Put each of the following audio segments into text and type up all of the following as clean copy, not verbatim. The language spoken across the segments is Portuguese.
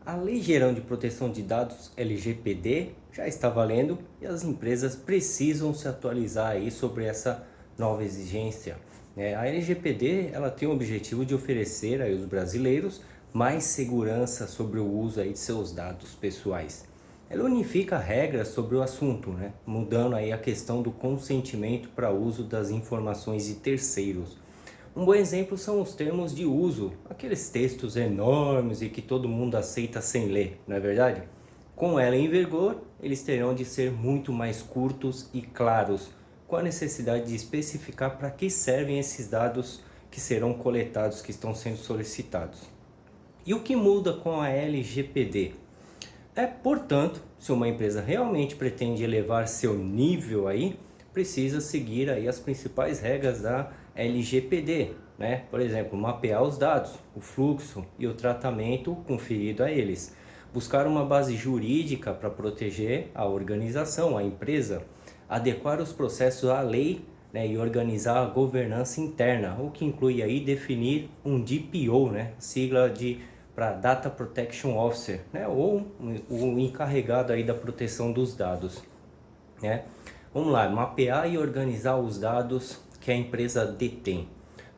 A Lei Geral de Proteção de Dados LGPD já está valendo e as empresas precisam se atualizar aí sobre essa nova exigência. A LGPD ela tem o objetivo de oferecer aí aos brasileiros mais segurança sobre o uso aí de seus dados pessoais. Ela unifica regras sobre o assunto, mudando aí a questão do consentimento para uso das informações de terceiros. Um bom exemplo são os termos de uso, aqueles textos enormes e que todo mundo aceita sem ler, não é verdade? Com ela em vigor, eles terão de ser muito mais curtos e claros, com a necessidade de especificar para que servem esses dados que serão coletados, que estão sendo solicitados. E o que muda com a LGPD? Portanto, se uma empresa realmente pretende elevar seu nível aí, precisa seguir aí as principais regras da LGPD, Por exemplo, mapear os dados, o fluxo e o tratamento conferido a eles. Buscar uma base jurídica para proteger a organização, a empresa. Adequar os processos à lei, e organizar a governança interna, o que inclui aí definir um DPO, sigla de para Data Protection Officer, ou o encarregado aí da proteção dos dados, Vamos lá, mapear e organizar os dados que a empresa detém.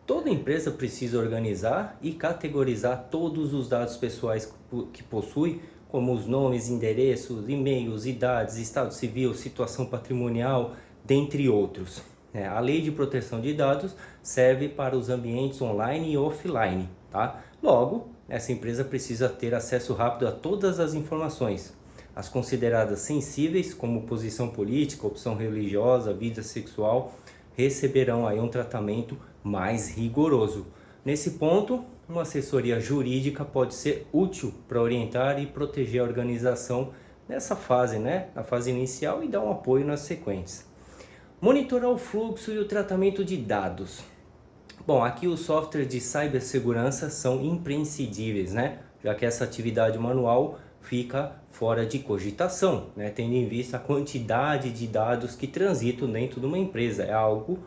Toda empresa precisa organizar e categorizar todos os dados pessoais que possui, como os nomes, endereços, e-mails, idades, estado civil, situação patrimonial, dentre outros. A Lei de Proteção de Dados serve para os ambientes online e offline, tá? Logo, essa empresa precisa ter acesso rápido a todas as informações. As consideradas sensíveis, como posição política, opção religiosa, vida sexual, receberão aí um tratamento mais rigoroso. Nesse ponto, uma assessoria jurídica pode ser útil para orientar e proteger a organização nessa fase, na fase inicial, e dar um apoio nas sequências. Monitorar o fluxo e o tratamento de dados. Bom, aqui os softwares de cibersegurança são imprescindíveis, Já que essa atividade manual fica fora de cogitação, Tendo em vista a quantidade de dados que transitam dentro de uma empresa, é algo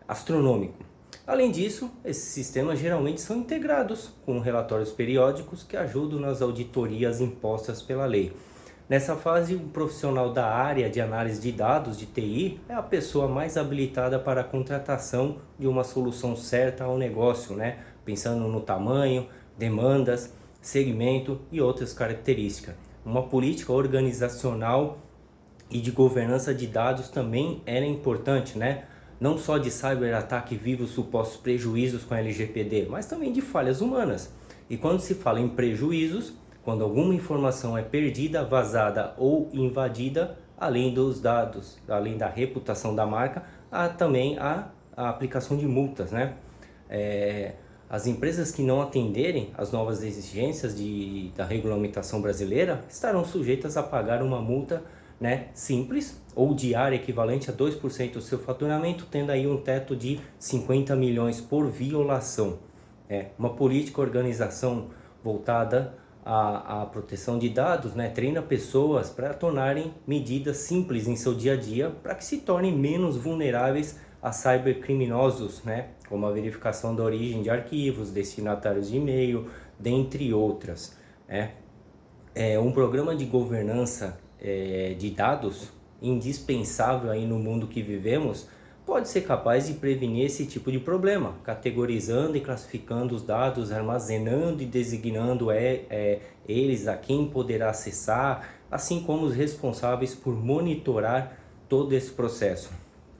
astronômico. Além disso, esses sistemas geralmente são integrados com relatórios periódicos que ajudam nas auditorias impostas pela lei. Nessa fase, o profissional da área de análise de dados de TI é a pessoa mais habilitada para a contratação de uma solução certa ao negócio, Pensando no tamanho, demandas, segmento e outras características. Uma política organizacional e de governança de dados também era importante, Não só de cyberataque vive os supostos prejuízos com a LGPD, mas também de falhas humanas. E quando se fala em prejuízos, quando alguma informação é perdida, vazada ou invadida, além dos dados, além da reputação da marca, há também a aplicação de multas, As empresas que não atenderem às novas exigências da regulamentação brasileira estarão sujeitas a pagar uma multa, simples ou diária equivalente a 2% do seu faturamento, tendo aí um teto de 50 milhões por violação. Uma política organização voltada à proteção de dados, treina pessoas para tornarem medidas simples em seu dia a dia para que se tornem menos vulneráveis a cybercriminosos, como a verificação da origem de arquivos, destinatários de e-mail, dentre outras. Um programa de governança de dados indispensável aí no mundo que vivemos pode ser capaz de prevenir esse tipo de problema, categorizando e classificando os dados, armazenando e designando eles a quem poderá acessar, assim como os responsáveis por monitorar todo esse processo.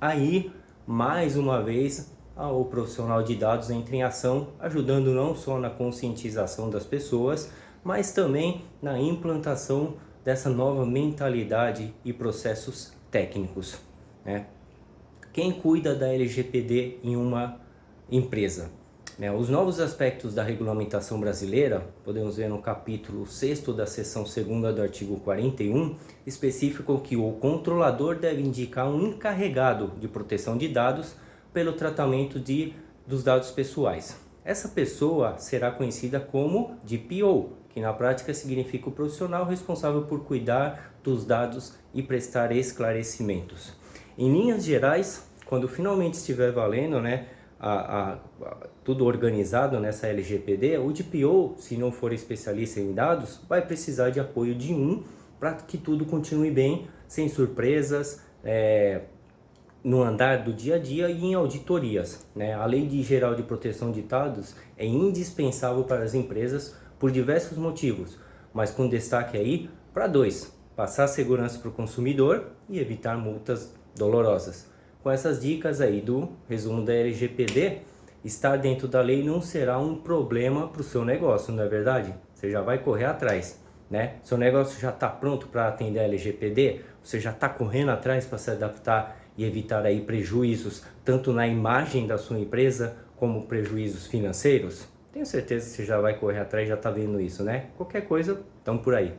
Aí, mais uma vez, o profissional de dados entra em ação, ajudando não só na conscientização das pessoas, mas também na implantação dessa nova mentalidade e processos técnicos. Quem cuida da LGPD em uma empresa? Os novos aspectos da regulamentação brasileira, podemos ver no capítulo 6º da seção 2ª do artigo 41, especificam que o controlador deve indicar um encarregado de proteção de dados pelo tratamento dos dados pessoais. Essa pessoa será conhecida como DPO, que na prática significa o profissional responsável por cuidar dos dados e prestar esclarecimentos. Em linhas gerais, quando finalmente estiver valendo, tudo organizado nessa LGPD, o DPO, se não for especialista em dados, vai precisar de apoio de um para que tudo continue bem, sem surpresas, no andar do dia a dia e em auditorias, né? A Lei Geral de Proteção de Dados é indispensável para as empresas por diversos motivos, mas com destaque aí para dois: passar segurança para o consumidor e evitar multas dolorosas. Com essas dicas aí do resumo da LGPD, estar dentro da lei não será um problema para o seu negócio, não é verdade? Você já vai correr atrás, né? Seu negócio já está pronto para atender a LGPD? Você já está correndo atrás para se adaptar e evitar aí prejuízos tanto na imagem da sua empresa como prejuízos financeiros? Tenho certeza que você já vai correr atrás e já está vendo isso, né? Qualquer coisa, estamos por aí.